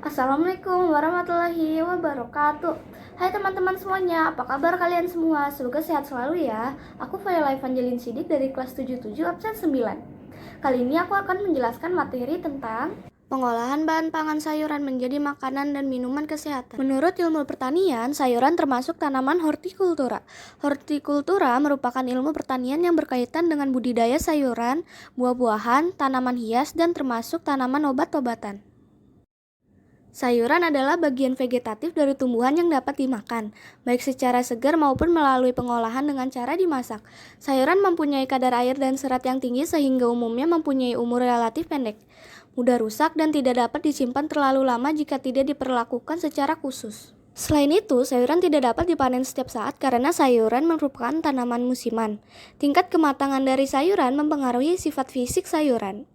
Assalamualaikum warahmatullahi wabarakatuh. Hai teman-teman semuanya, apa kabar kalian semua? Semoga sehat selalu ya. Aku Faila Evangeline Sidik dari kelas 77 absen 9. Kali ini aku akan menjelaskan materi tentang pengolahan bahan pangan sayuran menjadi makanan dan minuman kesehatan. Menurut ilmu pertanian, sayuran termasuk tanaman hortikultura. Hortikultura merupakan ilmu pertanian yang berkaitan dengan budidaya sayuran, buah-buahan, tanaman hias, dan termasuk tanaman obat-obatan. Sayuran adalah bagian vegetatif dari tumbuhan yang dapat dimakan, baik secara segar maupun melalui pengolahan dengan cara dimasak. Sayuran mempunyai kadar air dan serat yang tinggi sehingga umumnya mempunyai umur relatif pendek, mudah rusak dan tidak dapat disimpan terlalu lama jika tidak diperlakukan secara khusus. Selain itu, sayuran tidak dapat dipanen setiap saat karena sayuran merupakan tanaman musiman. Tingkat kematangan dari sayuran mempengaruhi sifat fisik sayuran.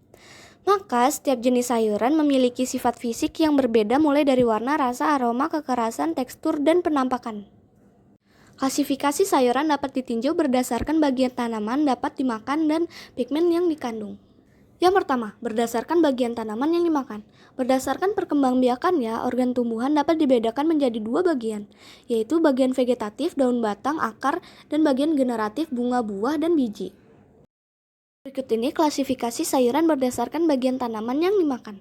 Maka, setiap jenis sayuran memiliki sifat fisik yang berbeda mulai dari warna, rasa, aroma, kekerasan, tekstur, dan penampakan. Klasifikasi sayuran dapat ditinjau berdasarkan bagian tanaman dapat dimakan dan pigmen yang dikandung. Yang pertama, berdasarkan bagian tanaman yang dimakan. Berdasarkan perkembangbiakannya, organ tumbuhan dapat dibedakan menjadi dua bagian, yaitu bagian vegetatif, daun batang, akar, dan bagian generatif, bunga, buah, dan biji. Berikut ini klasifikasi sayuran berdasarkan bagian tanaman yang dimakan.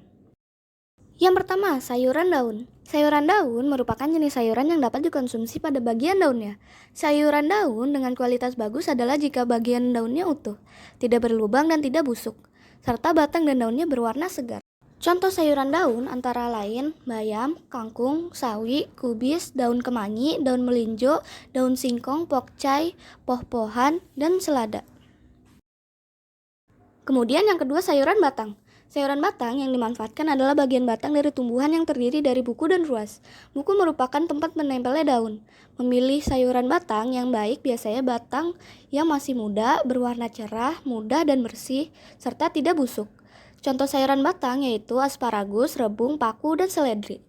Yang pertama, sayuran daun. Sayuran daun merupakan jenis sayuran yang dapat dikonsumsi pada bagian daunnya. Sayuran daun dengan kualitas bagus adalah jika bagian daunnya utuh, tidak berlubang dan tidak busuk, serta batang dan daunnya berwarna segar. Contoh sayuran daun antara lain bayam, kangkung, sawi, kubis, daun kemangi, daun melinjo, daun singkong, pokcai, poh-pohan, dan selada. Kemudian yang kedua, sayuran batang. Sayuran batang yang dimanfaatkan adalah bagian batang dari tumbuhan yang terdiri dari buku dan ruas. Buku merupakan tempat menempelnya daun. Memilih sayuran batang yang baik biasanya batang yang masih muda, berwarna cerah, mudah dan bersih, serta tidak busuk. Contoh sayuran batang yaitu asparagus, rebung, paku, dan seledri.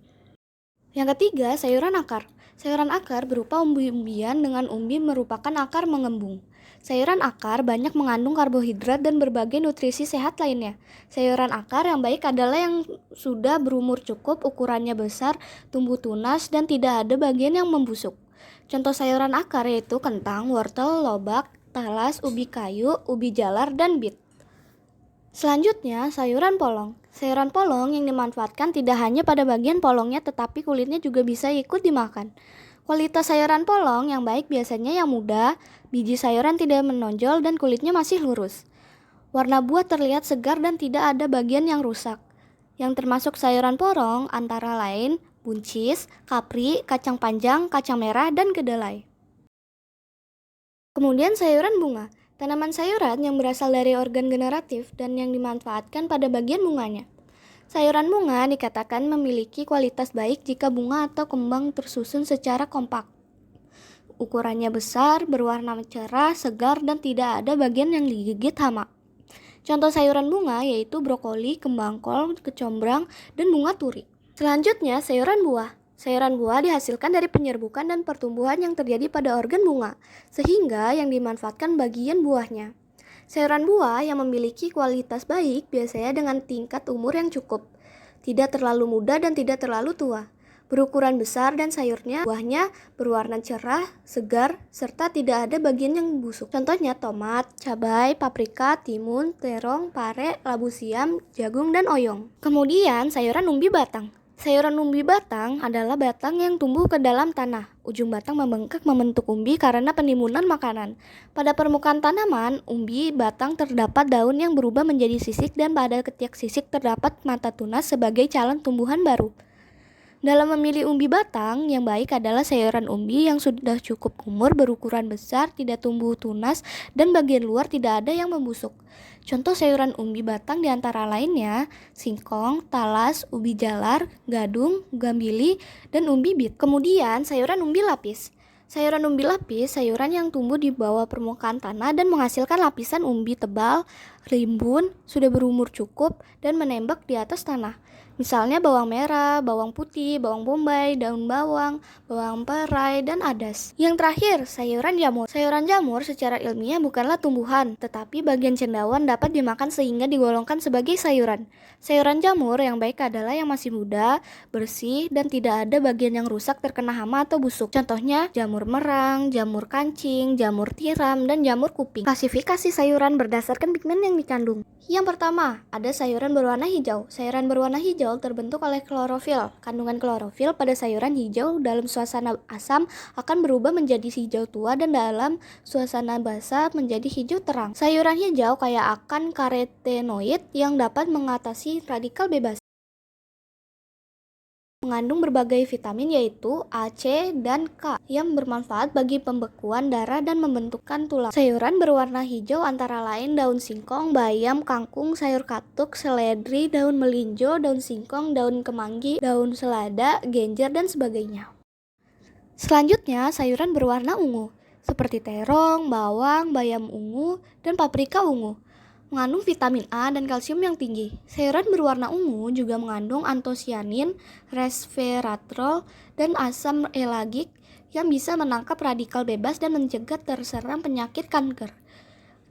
Yang ketiga, sayuran akar. Sayuran akar berupa umbi-umbian dengan umbi merupakan akar mengembung. Sayuran akar banyak mengandung karbohidrat dan berbagai nutrisi sehat lainnya. Sayuran akar yang baik adalah yang sudah berumur cukup, ukurannya besar, tumbuh tunas, dan tidak ada bagian yang membusuk. Contoh sayuran akar yaitu kentang, wortel, lobak, talas, ubi kayu, ubi jalar, dan bit. Selanjutnya, sayuran polong. Sayuran polong yang dimanfaatkan tidak hanya pada bagian polongnya tetapi kulitnya juga bisa ikut dimakan. Kualitas sayuran polong yang baik biasanya yang muda, biji sayuran tidak menonjol dan kulitnya masih lurus. Warna buah terlihat segar dan tidak ada bagian yang rusak. Yang termasuk sayuran polong antara lain buncis, kapri, kacang panjang, kacang merah, dan kedelai. Kemudian sayuran bunga. Tanaman sayuran yang berasal dari organ generatif dan yang dimanfaatkan pada bagian bunganya. Sayuran bunga dikatakan memiliki kualitas baik jika bunga atau kembang tersusun secara kompak. Ukurannya besar, berwarna cerah, segar, dan tidak ada bagian yang digigit hama. Contoh sayuran bunga yaitu brokoli, kembang kol, kecombrang, dan bunga turi. Selanjutnya, sayuran buah. Sayuran buah dihasilkan dari penyerbukan dan pertumbuhan yang terjadi pada organ bunga, sehingga yang dimanfaatkan bagian buahnya. Sayuran buah yang memiliki kualitas baik biasanya dengan tingkat umur yang cukup, tidak terlalu muda dan tidak terlalu tua, berukuran besar dan sayurnya buahnya berwarna cerah, segar, serta tidak ada bagian yang busuk. Contohnya tomat, cabai, paprika, timun, terong, pare, labu siam, jagung, dan oyong. Kemudian sayuran umbi batang. Sayuran umbi batang adalah batang yang tumbuh ke dalam tanah. Ujung batang membengkak membentuk umbi karena penimbunan makanan. Pada permukaan tanaman, umbi batang terdapat daun yang berubah menjadi sisik dan pada ketiak sisik terdapat mata tunas sebagai calon tumbuhan baru. Dalam memilih umbi batang, yang baik adalah sayuran umbi yang sudah cukup umur, berukuran besar, tidak tumbuh tunas, dan bagian luar tidak ada yang membusuk. Contoh sayuran umbi batang diantara lainnya singkong, talas, ubi jalar, gadung, gambili, dan umbi bit. Kemudian sayuran umbi lapis. Sayuran umbi lapis, sayuran yang tumbuh di bawah permukaan tanah dan menghasilkan lapisan umbi tebal, rimbun, sudah berumur cukup, dan menembak di atas tanah. Misalnya bawang merah, bawang putih, bawang bombay, daun bawang, bawang perai, dan adas. Yang terakhir, sayuran jamur. Sayuran jamur secara ilmiah bukanlah tumbuhan, tetapi bagian cendawan dapat dimakan sehingga digolongkan sebagai sayuran. Sayuran jamur yang baik adalah yang masih muda, bersih, dan tidak ada bagian yang rusak terkena hama atau busuk. Contohnya, jamur merang, jamur kancing, jamur tiram, dan jamur kuping. Klasifikasi sayuran berdasarkan pigmen yang dikandung. Yang pertama, ada sayuran berwarna hijau. Sayuran berwarna hijau terbentuk oleh klorofil. Kandungan klorofil pada sayuran hijau dalam suasana asam akan berubah menjadi hijau tua dan dalam suasana basah menjadi hijau terang. Sayuran hijau kaya akan karotenoid yang dapat mengatasi radikal bebas. Mengandung berbagai vitamin yaitu A, C, dan K yang bermanfaat bagi pembekuan darah dan membentukkan tulang. Sayuran berwarna hijau antara lain daun singkong, bayam, kangkung, sayur katuk, seledri, daun melinjo, daun singkong, daun kemangi, daun selada, genjer, dan sebagainya. Selanjutnya, sayuran berwarna ungu seperti terong, bawang, bayam ungu, dan paprika ungu. Mengandung vitamin A dan kalsium yang tinggi. Sayuran berwarna ungu juga mengandung antosianin, resveratrol, dan asam elagik yang bisa menangkap radikal bebas dan mencegah terserang penyakit kanker,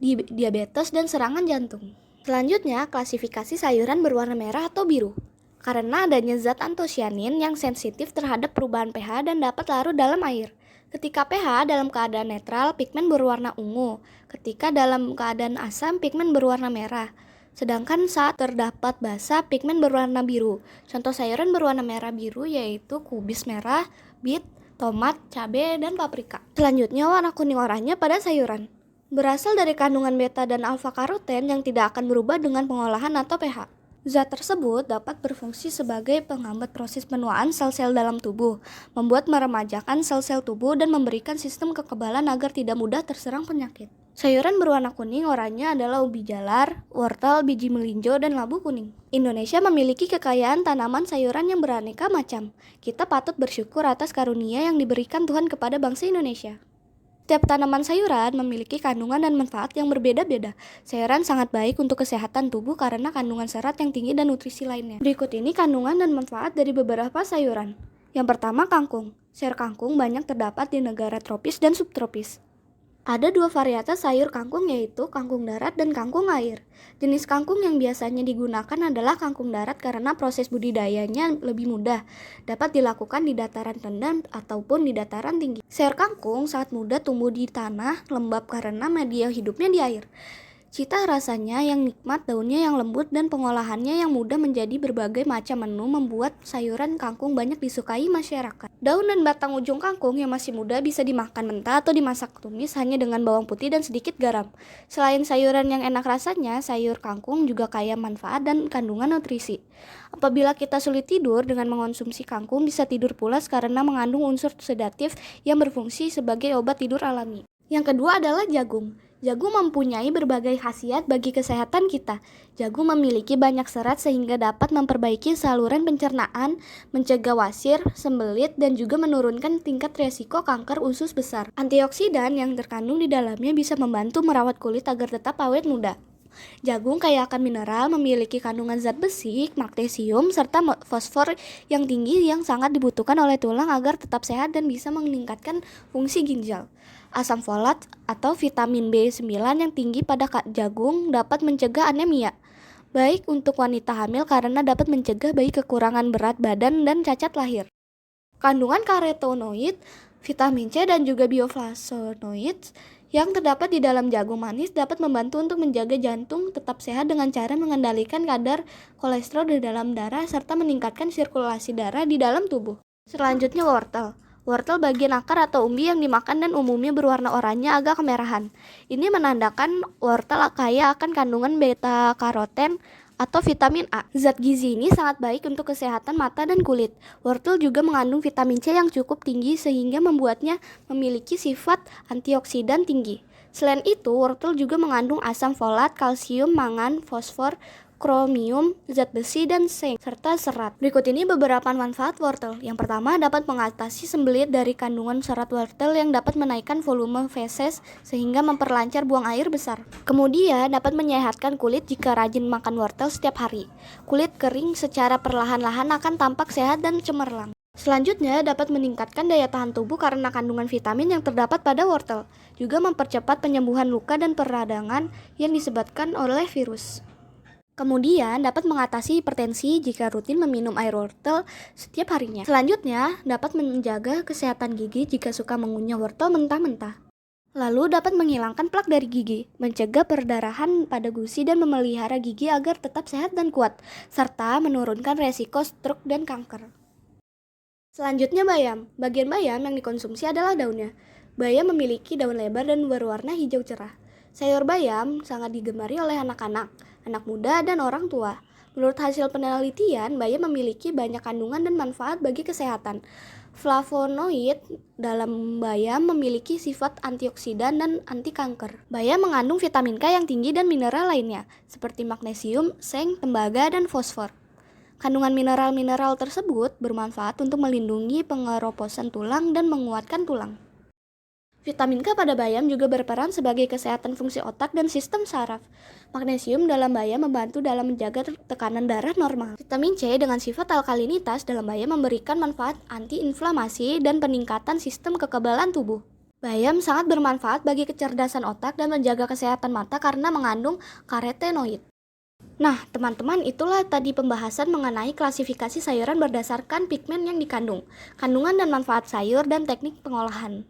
diabetes, dan serangan jantung. Selanjutnya, klasifikasi sayuran berwarna merah atau biru. Karena adanya zat antosianin yang sensitif terhadap perubahan pH dan dapat larut dalam air. Ketika pH dalam keadaan netral, pigmen berwarna ungu. Ketika dalam keadaan asam, pigmen berwarna merah. Sedangkan saat terdapat basa, pigmen berwarna biru. Contoh sayuran berwarna merah biru yaitu kubis merah, bit, tomat, cabai, dan paprika. Selanjutnya, warna kuning oranye pada sayuran. Berasal dari kandungan beta dan alfa karoten yang tidak akan berubah dengan pengolahan atau pH. Zat tersebut dapat berfungsi sebagai penghambat proses penuaan sel-sel dalam tubuh, membuat meremajakan sel-sel tubuh dan memberikan sistem kekebalan agar tidak mudah terserang penyakit. Sayuran berwarna kuning oranye adalah ubi jalar, wortel, biji melinjo, dan labu kuning. Indonesia memiliki kekayaan tanaman sayuran yang beraneka macam. Kita patut bersyukur atas karunia yang diberikan Tuhan kepada bangsa Indonesia. Setiap tanaman sayuran memiliki kandungan dan manfaat yang berbeda-beda. Sayuran sangat baik untuk kesehatan tubuh karena kandungan serat yang tinggi dan nutrisi lainnya. Berikut ini kandungan dan manfaat dari beberapa sayuran. Yang pertama, kangkung. Sayur kangkung banyak terdapat di negara tropis dan subtropis. Ada dua varietas sayur kangkung yaitu kangkung darat dan kangkung air. Jenis kangkung yang biasanya digunakan adalah kangkung darat karena proses budidayanya lebih mudah, dapat dilakukan di dataran rendah ataupun di dataran tinggi. Sayur kangkung saat muda tumbuh di tanah lembab karena media hidupnya di air. Cita rasanya yang nikmat, daunnya yang lembut, dan pengolahannya yang mudah menjadi berbagai macam menu membuat sayuran kangkung banyak disukai masyarakat. Daun dan batang ujung kangkung yang masih muda bisa dimakan mentah atau dimasak tumis hanya dengan bawang putih dan sedikit garam. Selain sayuran yang enak rasanya, sayur kangkung juga kaya manfaat dan kandungan nutrisi. Apabila kita sulit tidur dengan mengonsumsi kangkung, bisa tidur pulas karena mengandung unsur sedatif yang berfungsi sebagai obat tidur alami. Yang kedua adalah jagung. Jagung mempunyai berbagai khasiat bagi kesehatan kita. Jagung memiliki banyak serat sehingga dapat memperbaiki saluran pencernaan, mencegah wasir, sembelit, dan juga menurunkan tingkat resiko kanker usus besar. Antioksidan yang terkandung di dalamnya bisa membantu merawat kulit agar tetap awet muda. Jagung kaya akan mineral, memiliki kandungan zat besi, magnesium, serta fosfor yang tinggi yang sangat dibutuhkan oleh tulang agar tetap sehat dan bisa meningkatkan fungsi ginjal. Asam folat atau vitamin B9 yang tinggi pada jagung dapat mencegah anemia, baik untuk wanita hamil karena dapat mencegah bayi kekurangan berat badan dan cacat lahir. Kandungan karotenoid, vitamin C, dan juga bioflavonoid yang terdapat di dalam jagung manis dapat membantu untuk menjaga jantung tetap sehat dengan cara mengendalikan kadar kolesterol di dalam darah serta meningkatkan sirkulasi darah di dalam tubuh. Selanjutnya, wortel. Wortel bagian akar atau umbi yang dimakan dan umumnya berwarna oranye agak kemerahan. Ini menandakan wortel kaya akan kandungan beta karoten atau vitamin A. Zat gizi ini sangat baik untuk kesehatan mata dan kulit. Wortel juga mengandung vitamin C yang cukup tinggi sehingga membuatnya memiliki sifat antioksidan tinggi. Selain itu, wortel juga mengandung asam folat, kalsium, mangan, fosfor, kromium, zat besi, dan zinc, serta serat. Berikut ini beberapa manfaat wortel. Yang pertama, dapat mengatasi sembelit dari kandungan serat wortel yang dapat menaikkan volume feses sehingga memperlancar buang air besar. Kemudian, dapat menyehatkan kulit jika rajin makan wortel setiap hari. Kulit kering secara perlahan-lahan akan tampak sehat dan cemerlang. Selanjutnya, dapat meningkatkan daya tahan tubuh karena kandungan vitamin yang terdapat pada wortel. Juga mempercepat penyembuhan luka dan peradangan yang disebabkan oleh virus. Kemudian, dapat mengatasi hipertensi jika rutin meminum air wortel setiap harinya. Selanjutnya, dapat menjaga kesehatan gigi jika suka mengunyah wortel mentah-mentah. Lalu dapat menghilangkan plak dari gigi, mencegah perdarahan pada gusi dan memelihara gigi agar tetap sehat dan kuat, serta menurunkan resiko stroke dan kanker. Selanjutnya bayam. Bagian bayam yang dikonsumsi adalah daunnya. Bayam memiliki daun lebar dan berwarna hijau cerah. Sayur bayam sangat digemari oleh anak-anak, anak muda, dan orang tua. Menurut hasil penelitian, bayam memiliki banyak kandungan dan manfaat bagi kesehatan. Flavonoid dalam bayam memiliki sifat antioksidan dan anti kanker. Bayam mengandung vitamin K yang tinggi dan mineral lainnya, seperti magnesium, zinc, tembaga, dan fosfor. Kandungan mineral-mineral tersebut bermanfaat untuk melindungi pengeroposan tulang dan menguatkan tulang. Vitamin K pada bayam juga berperan sebagai kesehatan fungsi otak dan sistem saraf. Magnesium dalam bayam membantu dalam menjaga tekanan darah normal. Vitamin C dengan sifat alkalinitas dalam bayam memberikan manfaat anti-inflamasi dan peningkatan sistem kekebalan tubuh. Bayam sangat bermanfaat bagi kecerdasan otak dan menjaga kesehatan mata karena mengandung karotenoid. Nah, teman-teman, itulah tadi pembahasan mengenai klasifikasi sayuran berdasarkan pigmen yang dikandung, kandungan dan manfaat sayur, dan teknik pengolahan.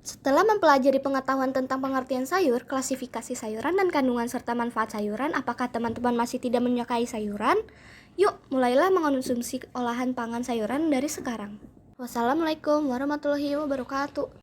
Setelah mempelajari pengetahuan tentang pengertian sayur, klasifikasi sayuran, dan kandungan serta manfaat sayuran, apakah teman-teman masih tidak menyukai sayuran? Yuk, mulailah mengonsumsi olahan pangan sayuran dari sekarang. Wassalamualaikum warahmatullahi wabarakatuh.